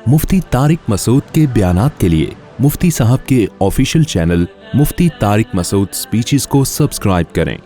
مفتی طارق مسعود کے بیانات کے لیے مفتی صاحب کے آفیشیل چینل مفتی طارق مسعود سپیچز کو سبسکرائب کریں۔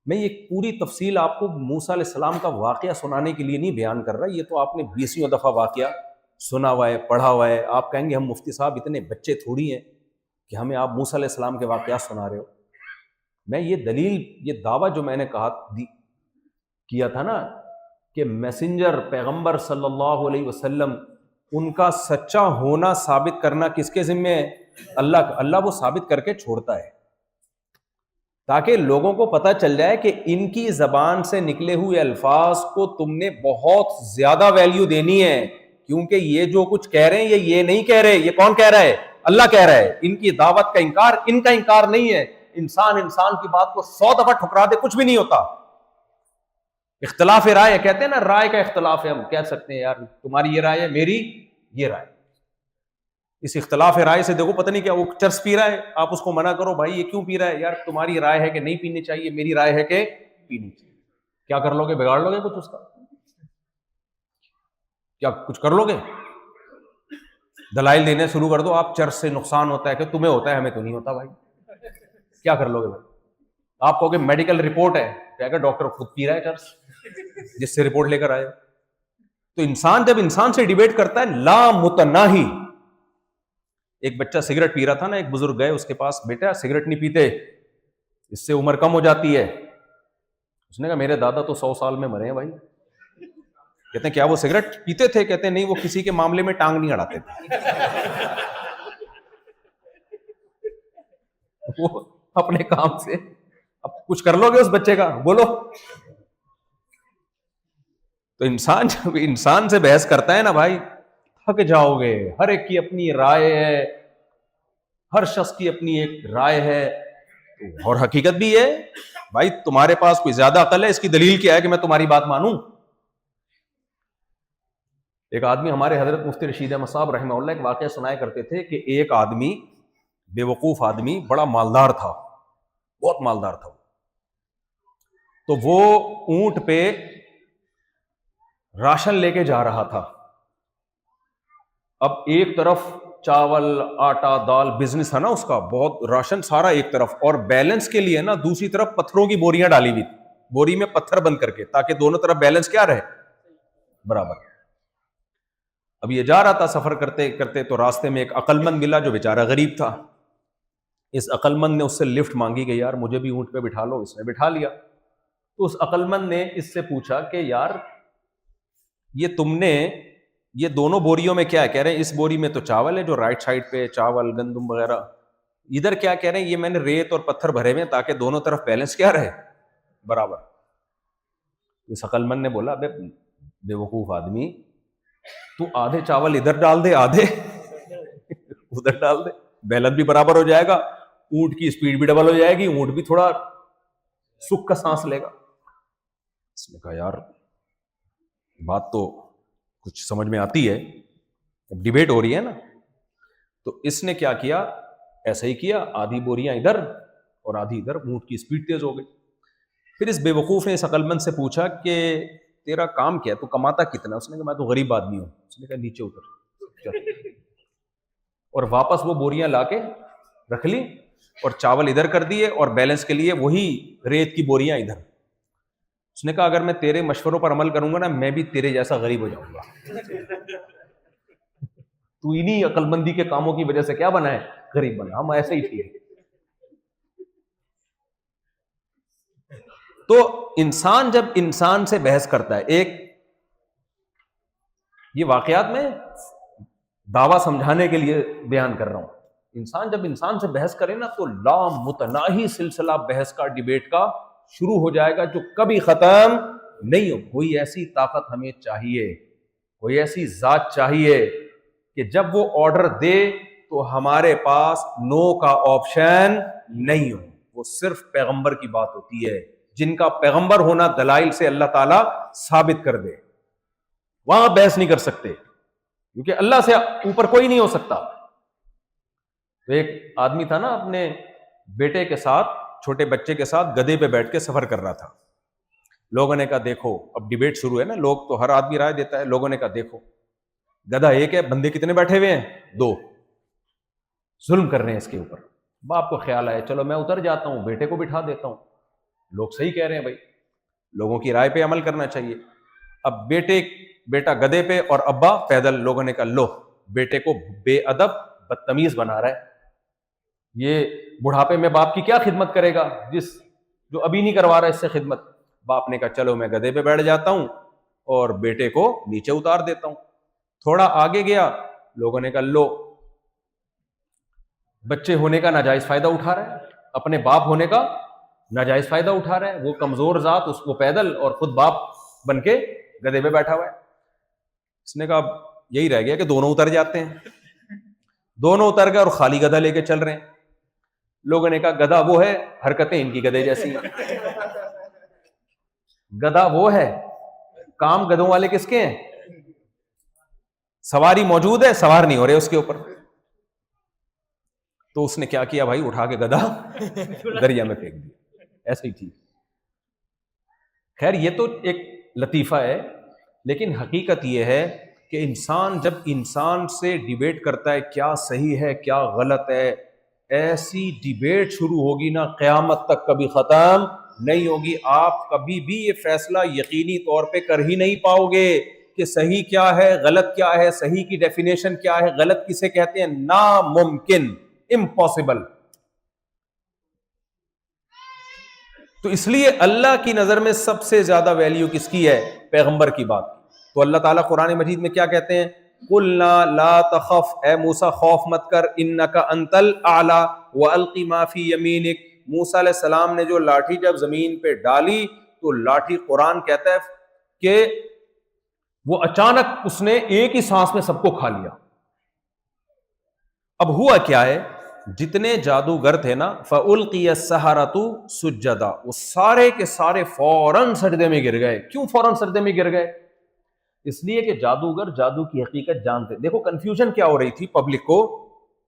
میں یہ پوری تفصیل آپ کو موسیٰ علیہ السلام کا واقعہ سنانے کے لیے نہیں بیان کر رہا، یہ تو آپ نے 20ویں دفعہ واقعہ سنا ہوا ہے، پڑھا ہوا ہے۔ آپ کہیں گے ہم مفتی صاحب اتنے بچے تھوڑی ہیں کہ ہمیں آپ موسیٰ علیہ السلام کے واقعات سنا رہے ہو۔ میں یہ دلیل، یہ دعویٰ جو میں نے کیا تھا نا کہ میسنجر پیغمبر صلی اللہ علیہ وسلم ان کا سچا ہونا ثابت کرنا کس کے ذمہ ہے؟ اللہ وہ ثابت کر کے چھوڑتا ہے تاکہ لوگوں کو پتہ چل جائے کہ ان کی زبان سے نکلے ہوئے الفاظ کو تم نے بہت زیادہ ویلیو دینی ہے، کیونکہ یہ جو کچھ کہہ رہے ہیں یہ نہیں کہہ رہے، یہ کون کہہ رہا ہے؟ اللہ کہہ رہا ہے۔ ان کی دعوت کا انکار ان کا انکار نہیں ہے۔ انسان کی بات کو 100 دفعہ ٹھکرا دے کچھ بھی نہیں ہوتا۔ اختلاف رائے کہتے ہیں نا، رائے کا اختلاف ہے، ہم کہہ سکتے ہیں یار تمہاری یہ رائے ہے، میری یہ رائے۔ اس اختلاف رائے سے دیکھو پتہ نہیں کیا، وہ چرس پی رہا ہے، آپ اس کو منع کرو بھائی یہ کیوں پی رہا ہے؟ یار تمہاری رائے ہے کہ نہیں پینی چاہیے، میری رائے ہے کہ پینی چاہیے۔ کیا کر لو گے؟ بگاڑ لو گے کچھ اس کا؟ کیا کچھ کر لو گے؟ دلائل دینے شروع کر دو، آپ چرس سے نقصان ہوتا ہے کہ تمہیں ہوتا ہے، ہمیں تو نہیں ہوتا بھائی۔ کیا کر لو گے بھائی؟ آپ کہو گے میڈیکل رپورٹ ہے، کیا کہ ڈاکٹر خود پی رہا ہے چرس، جس سے رپورٹ لے کر آئے۔ تو انسان جب انسان سے ڈیبیٹ کرتا ہے لا متناہی۔ ایک بچہ سگریٹ پی رہا تھا نا، ایک بزرگ گئے اس کے پاس، بیٹا سگریٹ نہیں پیتے، اس سے عمر کم ہو جاتی ہے۔ اس نے کہا میرے دادا تو 100 سال میں مرے ہیں بھائی۔ کہتے ہیں کیا وہ سگریٹ پیتے تھے؟ کہتے ہیں نہیں، وہ کسی کے معاملے میں ٹانگ نہیں اڑاتے تھے، وہ اپنے کام سے۔ اب کچھ کر لو گے اس بچے کا؟ بولو۔ تو انسان جب انسان سے بحث کرتا ہے نا بھائی، تھک جاؤ گے۔ ہر ایک کی اپنی رائے ہے، ہر شخص کی اپنی ایک رائے ہے، اور حقیقت بھی ہے بھائی۔ تمہارے پاس کوئی زیادہ عقل ہے، اس کی دلیل کیا ہے کہ میں تمہاری بات مانوں؟ ایک آدمی، ہمارے حضرت مفتی رشید احمد صاحب رحمہ اللہ ایک واقعہ سنایا کرتے تھے کہ ایک آدمی، بے وقوف آدمی، بڑا مالدار تھا، بہت مالدار تھا۔ تو وہ اونٹ پہ راشن لے کے جا رہا تھا۔ اب ایک طرف چاول، آٹا، دال، بزنس ہے نا اس کا، بہت راشن سارا ایک طرف، اور بیلنس کے لیے نا دوسری طرف پتھروں کی بوریاں ڈالی ہوئی تھی، بوری میں پتھر بند کر کے، تاکہ دونوں طرف بیلنس کیا رہے؟ برابر۔ اب یہ جا رہا تھا سفر کرتے کرتے، تو راستے میں ایک عقل مند ملا جو بیچارہ غریب تھا۔ اس عقل مند نے اس سے لفٹ مانگی کہ یار مجھے بھی اونٹ پہ بٹھا لو۔ اس نے بٹھا لیا۔ تو اس عقل مند نے اس سے پوچھا کہ یار یہ تم نے یہ دونوں بوریوں میں کیا ہے؟ کہہ رہے ہیں اس بوری میں تو چاول ہے، جو رائٹ سائڈ پہ چاول، گندم وغیرہ۔ ادھر کیا کہہ رہے ہیں؟ یہ میں نے ریت اور پتھر بھرے ہوئے ہیں تاکہ دونوں طرف بیلنس کیا رہے؟ برابر۔ اس عقل مند نے بولا ابے بے وقوف آدمی، تو آدھے چاول ادھر ڈال دے، آدھے ادھر ڈال دے، بیلنس بھی برابر ہو جائے گا، اونٹ کی اسپیڈ بھی ڈبل ہو جائے گی، اونٹ بھی تھوڑا سکھ کا سانس لے گا۔ اس نے کہا یار بات تو کچھ سمجھ میں آتی ہے، اب ڈیبیٹ ہو رہی ہے نا۔ تو اس نے کیا کیا؟ ایسا ہی کیا، آدھی بوریاں ادھر اور آدھی ادھر، اونٹ کی اسپیڈ تیز ہو گئی۔ پھر اس بے وقوف نے اس عقل مند سے پوچھا کہ تیرا کام کیا ہے، تو کماتا کتنا؟ اس نے کہا میں تو غریب آدمی ہوں۔ اس نے کہا نیچے اتر، اور واپس وہ بوریاں لا کے رکھ لی، اور چاول ادھر کر دیے، اور بیلنس کے لیے وہی ریت کی بوریاں ادھر۔ اس نے کہا اگر میں تیرے مشوروں پر عمل کروں گا نا، میں بھی تیرے جیسا غریب ہو جاؤں گا۔ تو انہی عقل مندی کے کاموں کی وجہ سے کیا بنا ہے؟ غریب بنا۔ ہم ایسے ہی تھے۔ تو انسان جب انسان سے بحث کرتا ہے، ایک یہ واقعات میں دعویٰ سمجھانے کے لیے بیان کر رہا ہوں، انسان جب انسان سے بحث کرے نا تو لامتناہی سلسلہ بحث کا، ڈیبیٹ کا شروع ہو جائے گا جو کبھی ختم نہیں ہو۔ کوئی ایسی طاقت ہمیں چاہیے، کوئی ایسی ذات چاہیے کہ جب وہ آرڈر دے تو ہمارے پاس نو کا آپشن نہیں ہو۔ وہ صرف پیغمبر کی بات ہوتی ہے، جن کا پیغمبر ہونا دلائل سے اللہ تعالیٰ ثابت کر دے، وہاں بحث نہیں کر سکتے، کیونکہ اللہ سے اوپر کوئی نہیں ہو سکتا۔ تو ایک آدمی تھا نا، اپنے بیٹے کے ساتھ، چھوٹے بچے کے ساتھ گدھے پہ بیٹھ کے سفر کر رہا تھا، لوگوں نے کہا دیکھو، اب ڈیبیٹ شروع ہے نا، لوگ تو ہر آدمی رائے دیتا ہے. لوگوں نے کہا دیکھو گدھا ایک ہے، بندے کتنے بیٹھے ہوئے ہیں؟ 2. ظلم کر رہے ہیں اس کے اوپر. باپ کو خیال آیا چلو میں اتر جاتا ہوں، بیٹے کو بٹھا دیتا ہوں. لوگ صحیح کہہ رہے ہیں بھائی، لوگوں کی رائے پہ عمل کرنا چاہیے. اب بیٹا گدھے پہ اور ابا پیدل. لوگوں نے کہا لو، بیٹے کو بے ادب بدتمیز بنا رہا ہے، یہ بڑھاپے میں باپ کی کیا خدمت کرے گا جو ابھی نہیں کروا رہا اس سے خدمت. باپ نے کہا چلو میں گدھے پہ بیٹھ جاتا ہوں اور بیٹے کو نیچے اتار دیتا ہوں. تھوڑا آگے گیا، لوگوں نے کہا لو، بچے ہونے کا ناجائز فائدہ اٹھا رہا ہے، اپنے باپ ہونے کا ناجائز فائدہ اٹھا رہا ہے. وہ کمزور ذات اس کو پیدل اور خود باپ بن کے گدھے پہ بیٹھا ہوا ہے. اس نے کہا یہی رہ گیا کہ دونوں اتر جاتے ہیں. دونوں اتر گئے اور خالی گدھا لے کے چل رہے ہیں. لوگوں نے کہا گدھا وہ ہے، حرکتیں ان کی گدھے جیسی ہیں. گدھا وہ ہے، کام گدھوں والے کس کے ہیں؟ سواری موجود ہے، سوار نہیں ہو رہے اس کے اوپر. تو اس نے کیا کیا بھائی، اٹھا کے گدھا دریا میں پھینک دیا. ایسے ہی تھی. خیر یہ تو ایک لطیفہ ہے، لیکن حقیقت یہ ہے کہ انسان جب انسان سے ڈیبیٹ کرتا ہے کیا صحیح ہے کیا غلط ہے، ایسی ڈیبیٹ شروع ہوگی نا قیامت تک کبھی ختم نہیں ہوگی. آپ کبھی بھی یہ فیصلہ یقینی طور پہ کر ہی نہیں پاؤ گے کہ صحیح کیا ہے غلط کیا ہے، صحیح کی ڈیفینیشن کیا ہے، غلط کسے کہتے ہیں. ناممکن، امپاسبل. تو اس لیے اللہ کی نظر میں سب سے زیادہ ویلیو کس کی ہے؟ پیغمبر کی بات. تو اللہ تعالیٰ قرآن مجید میں کیا کہتے ہیں؟ قُلْنَا لَا تَخَفْ، اے موسیٰ خوف مت کر، إِنَّكَ أَنْتَ الْأَعْلَى وَأَلْقِ مَا فِي يَمِينِكَ. موسیٰ علیہ السلام نے جو لاٹھی جب زمین پہ ڈالی تو لاٹھی، قرآن کہتا ہے کہ وہ اچانک اس نے ایک ہی سانس میں سب کو کھا لیا. اب ہوا کیا ہے، جتنے جادوگر تھے نا، فَأُلْقِيَ السَّحَرَةُ سُجَّدًا، وہ سارے کے سارے فوراً سجدے میں گر گئے. کیوں فوراً سجدے میں گر گئے؟ اس لیے کہ جادوگر جادو کی حقیقت جانتے. دیکھو کنفیوژن کیا ہو رہی تھی پبلک کو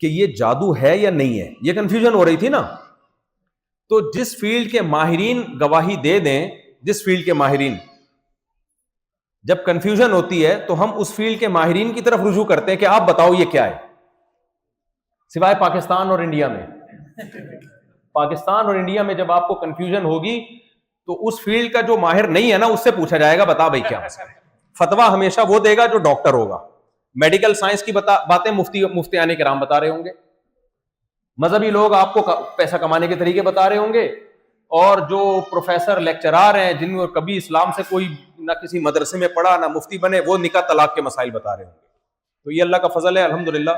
کہ یہ جادو ہے یا نہیں ہے، یہ کنفیوژن ہو رہی تھی نا. تو جس فیلڈ کے ماہرین گواہی دے دیں، جس فیلڈ کے ماہرین، جب کنفیوژن ہوتی ہے تو ہم اس فیلڈ کے ماہرین کی طرف رجوع کرتے ہیں کہ آپ بتاؤ یہ کیا ہے. سوائے پاکستان اور انڈیا میں. پاکستان اور انڈیا میں جب آپ کو کنفیوژن ہوگی تو اس فیلڈ کا جو ماہر نہیں ہے نا، اس سے پوچھا جائے گا بتا بھائی کیا مسئلہ ہے. فتویٰ ہمیشہ وہ دے گا جو ڈاکٹر ہوگا. میڈیکل سائنس کی باتیں مفتیان کرام بتا رہے ہوں گے، مذہبی لوگ آپ کو پیسہ کمانے کے طریقے بتا رہے ہوں گے، اور جو پروفیسر لیکچرار ہیں جن کو کبھی اسلام سے کوئی نہ کسی مدرسے میں پڑھا نہ مفتی بنے، وہ نکاح طلاق کے مسائل بتا رہے ہوں گے. تو یہ اللہ کا فضل ہے الحمدللہ،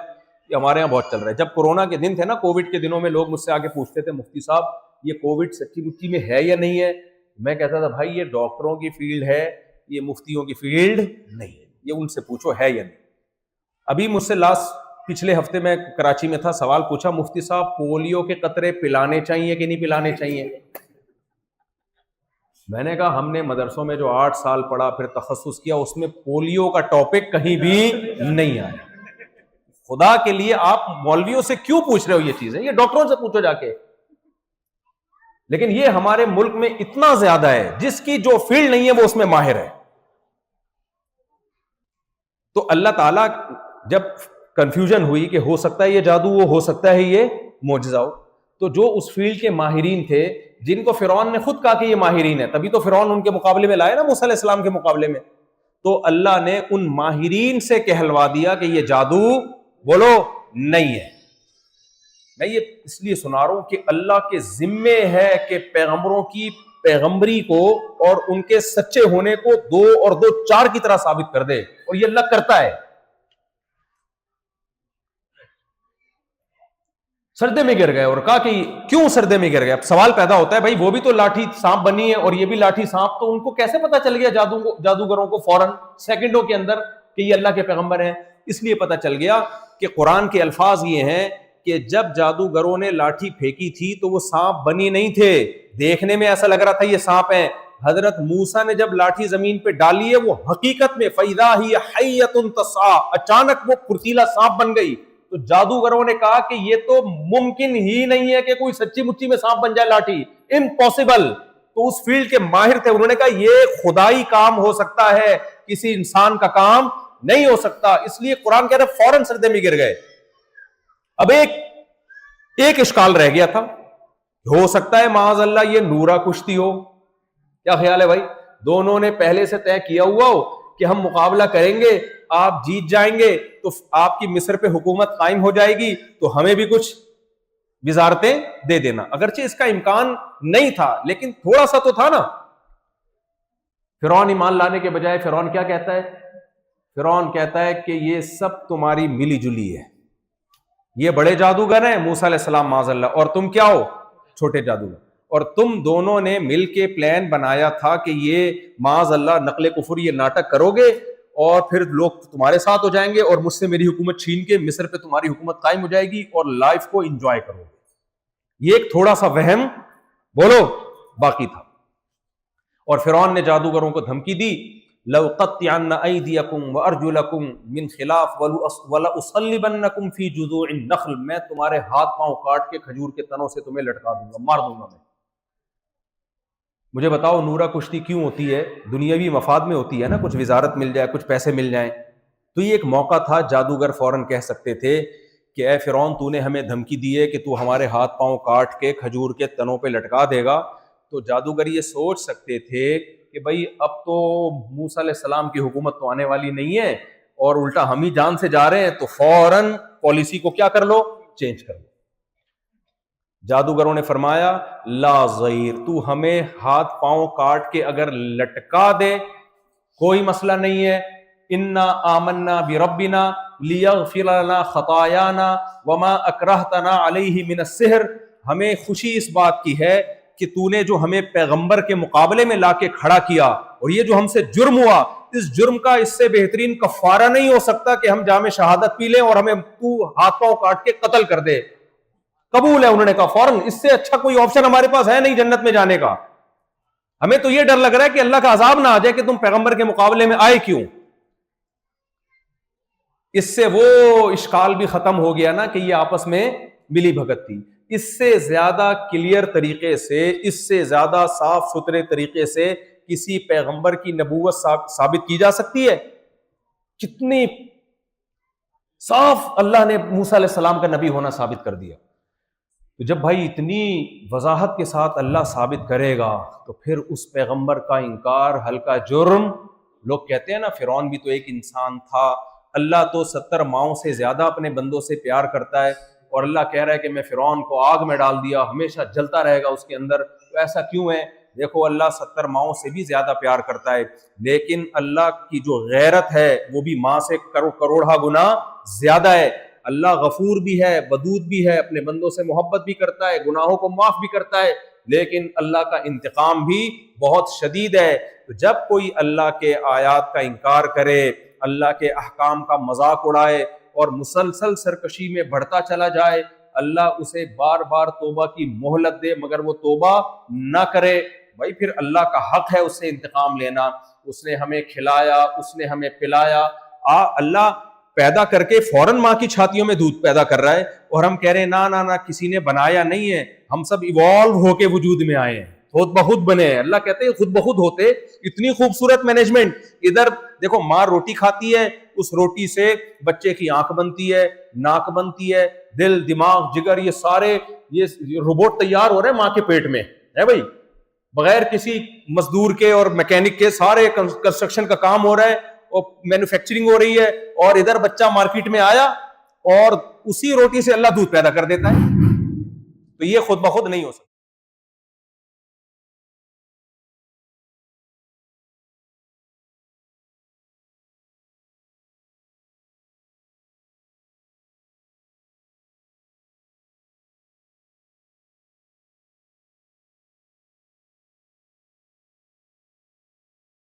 یہ ہمارے یہاں بہت چل رہا ہے. جب کورونا کے دن تھے نا، کووڈ کے دنوں میں، لوگ مجھ سے آگے پوچھتے تھے مفتی صاحب یہ کووڈ سچی مچی میں ہے یا نہیں ہے. میں کہتا تھا بھائی یہ ڈاکٹروں کی فیلڈ ہے، یہ مفتیوں کی فیلڈ نہیں ہے، یہ ان سے پوچھو ہے یا نہیں. ابھی مجھ سے پچھلے ہفتے میں کراچی میں تھا، سوال پوچھا مفتی صاحب پولیو کے قطرے پلانے چاہیے کہ نہیں پلانے چاہیے. میں نے کہا ہم نے مدرسوں میں جو 8 سال پڑھا پھر تخصص کیا، اس میں پولیو کا ٹاپک کہیں بھی نہیں آیا. خدا کے لیے آپ مولویوں سے کیوں پوچھ رہے ہو یہ چیزیں؟ یہ ڈاکٹروں سے پوچھو جا کے. لیکن یہ ہمارے ملک میں اتنا زیادہ ہے، جس کی جو فیلڈ نہیں ہے وہ اس میں ماہر ہے. تو اللہ تعالیٰ جب کنفیوژن ہوئی کہ ہو سکتا ہے یہ جادو، وہ ہو سکتا ہے یہ معجزہ ہو، تو جو اس فیلڈ کے ماہرین تھے، جن کو فرعون نے خود کہا کہ یہ ماہرین ہے، تبھی تو فرعون ان کے مقابلے میں لائے نا موسیٰ علیہ السلام کے مقابلے میں، تو اللہ نے ان ماہرین سے کہلوا دیا کہ یہ جادو بولو نہیں ہے. میں یہ اس لیے سنا رہا ہوں کہ اللہ کے ذمے ہے کہ پیغمبروں کی پیغمبری کو اور ان کے سچے ہونے کو 2 اور 2 4 کی طرح ثابت کر دے، اور یہ اللہ کرتا ہے. سردے میں گر گئے اور کہا کہ کیوں سردے میں گر گئے؟ اب سوال پیدا ہوتا ہے بھائی وہ بھی تو لاٹھی سانپ بنی ہے اور یہ بھی لاٹھی سانپ، تو ان کو کیسے پتا چل گیا جادوگروں کو فوراً سیکنڈوں کے اندر کہ یہ اللہ کے پیغمبر ہیں؟ اس لیے پتا چل گیا کہ قرآن کے الفاظ یہ ہیں کہ جب جادوگروں نے لاٹھی پھینکی تھی تو وہ سانپ بنی نہیں تھے، دیکھنے میں ایسا لگ رہا تھا یہ سانپ ہیں. حضرت موسیٰ نے جب لاٹھی زمین پہ ڈالی ہے وہ حقیقت میں فَإِذَا هِيَ حَيَّةٌ تَسْعَىٰ، اچانک وہ پھرتیلا سانپ بن گئی. تو جادوگروں نے کہا کہ یہ تو ممکن ہی نہیں ہے کہ کوئی سچی مچی میں سانپ بن جائے لاٹھی، امپاسبل. تو اس فیلڈ کے ماہر تھے. انہوں نے کہا یہ خدائی کام ہو سکتا ہے, کسی انسان کا کام نہیں ہو سکتا. اس لیے قرآن کہہ رہے فوراً سجدے میں گر گئے. اب ایک اشکال رہ گیا تھا, ہو سکتا ہے معاذ اللہ یہ نورا کشتی ہو. کیا خیال ہے بھائی؟ دونوں نے پہلے سے طے کیا ہوا ہو کہ ہم مقابلہ کریں گے, آپ جیت جائیں گے تو آپ کی مصر پہ حکومت قائم ہو جائے گی, تو ہمیں بھی کچھ وزارتیں دے دینا. اگرچہ اس کا امکان نہیں تھا لیکن تھوڑا سا تو تھا نا. فرعون ایمان لانے کے بجائے فرعون کیا کہتا ہے؟ فرعون کہتا ہے کہ یہ سب تمہاری ملی جلی ہے, یہ بڑے جادوگر ہیں موسیٰ علیہ السلام معاذ اللہ, اور تم کیا ہو؟ چھوٹے جادوگر. اور تم دونوں نے مل کے پلان بنایا تھا کہ یہ معاذ اللہ نقل کفر یہ ناٹک کرو گے اور پھر لوگ تمہارے ساتھ ہو جائیں گے اور مجھ سے میری حکومت چھین کے مصر پہ تمہاری حکومت قائم ہو جائے گی اور لائف کو انجوائے کرو گے. یہ ایک تھوڑا سا وہم بولو باقی تھا. اور فرعون نے جادوگروں کو دھمکی دی, لَأُقَطِّعَنَّ أَيْدِيَكُمْ وَأَرْجُلَكُمْ مِنْ خِلَافٍ وَلَأُصَلِّبَنَّكُمْ فِي جُذُوعِ النَّخْلِ, میں تمہارے ہاتھ پاؤں کاٹ کے کھجور کے تنوں سے تمہیں لٹکا دوں گا, مار دوں گا میں. مجھے بتاؤ نورا کشتی کیوں ہوتی ہے؟ دنیاوی مفاد میں ہوتی ہے نا, کچھ وزارت مل جائے, کچھ پیسے مل جائیں. تو یہ ایک موقع تھا, جادوگر فوراً کہہ سکتے تھے کہ اے فرعون تو نے ہمیں دھمکی دی ہے کہ تو ہمارے ہاتھ پاؤں کاٹ کے کھجور کے تنوں پہ لٹکا دے گا. تو جادوگر یہ سوچ سکتے تھے کہ بھائی اب تو موسیٰ علیہ السلام کی حکومت تو آنے والی نہیں ہے اور الٹا ہم ہی جان سے جا رہے ہیں, تو فوراً پالیسی کو کیا کر لو, چینج کر لو. جادوگروں نے فرمایا لا ضیر, تو ہمیں ہاتھ پاؤں کاٹ کے اگر لٹکا دے کوئی مسئلہ نہیں ہے. انا آمنا بربنا لیغفر لنا خطایانا وما اکرہتنا علیہ من السحر, ہمیں خوشی اس بات کی ہے کہ تو نے جو ہمیں پیغمبر کے مقابلے میں لا کے کھڑا کیا اور یہ جو ہم سے جرم ہوا, اس جرم کا اس سے بہترین کفارہ نہیں ہو سکتا کہ ہم جام شہادت پی لیں اور ہمیں تو ہاتھ پاؤں کاٹ کے قتل کر دے. قبول ہے, انہوں نے کہا فوراً, اس سے اچھا کوئی آپشن ہمارے پاس ہے نہیں جنت میں جانے کا. ہمیں تو یہ ڈر لگ رہا ہے کہ اللہ کا عذاب نہ آ جائے کہ تم پیغمبر کے مقابلے میں آئے کیوں. اس سے وہ اشکال بھی ختم ہو گیا نا کہ یہ آپس میں ملی بھگت تھی. اس سے زیادہ کلیئر طریقے سے, اس سے زیادہ صاف ستھرے طریقے سے کسی پیغمبر کی نبوت ثابت کی جا سکتی ہے؟ کتنی صاف اللہ نے موسیٰ علیہ السلام کا نبی ہونا ثابت کر دیا. تو جب بھائی اتنی وضاحت کے ساتھ اللہ ثابت کرے گا تو پھر اس پیغمبر کا انکار ہلکا جرم. لوگ کہتے ہیں نا فرعون بھی تو ایک انسان تھا, اللہ تو 70 ماؤں سے زیادہ اپنے بندوں سے پیار کرتا ہے, اور اللہ کہہ رہا ہے کہ میں فرعون کو آگ میں ڈال دیا, ہمیشہ جلتا رہے گا اس کے اندر. تو ایسا کیوں ہے؟ دیکھو اللہ 70 ماؤں سے بھی زیادہ پیار کرتا ہے, لیکن اللہ کی جو غیرت ہے وہ بھی ماں سے کروڑا گنا زیادہ ہے. اللہ غفور بھی ہے, ودود بھی ہے, اپنے بندوں سے محبت بھی کرتا ہے, گناہوں کو معاف بھی کرتا ہے, لیکن اللہ کا انتقام بھی بہت شدید ہے. تو جب کوئی اللہ کے آیات کا انکار کرے, اللہ کے احکام کا مذاق اڑائے اور مسلسل سرکشی میں بڑھتا چلا جائے, اللہ اسے بار بار توبہ کی مہلت دے مگر وہ توبہ نہ کرے, بھائی پھر اللہ کا حق ہے اس سے انتقام لینا. اس نے ہمیں کھلایا, اس نے ہمیں پلایا. اللہ پیدا کر کے فوراً ماں کی چھاتیوں میں دودھ پیدا کر رہا ہے اور ہم کہہ رہے ہیں نا کسی نے بنایا نہیں ہے, ہم سب ایوالو ہو کے وجود میں آئے ہیں, خود بخود بنے ہیں. اللہ کہتے ہیں خود بخود ہوتے. اتنی خوبصورت مینجمنٹ. ادھر دیکھو ماں روٹی کھاتی ہے, اس روٹی سے بچے کی آنکھ بنتی ہے, ناک بنتی ہے, دل, دماغ, جگر, یہ سارے یہ روبوٹ تیار ہو رہے ہیں ماں کے پیٹ میں ہے بھائی, بغیر کسی مزدور کے اور میکینک کے. سارے کنسٹرکشن کا کام ہو رہا ہے اور مینوفیکچرنگ ہو رہی ہے, اور ادھر بچہ مارکیٹ میں آیا اور اسی روٹی سے اللہ دودھ پیدا کر دیتا ہے. تو یہ خود بخود نہیں ہو سکتا.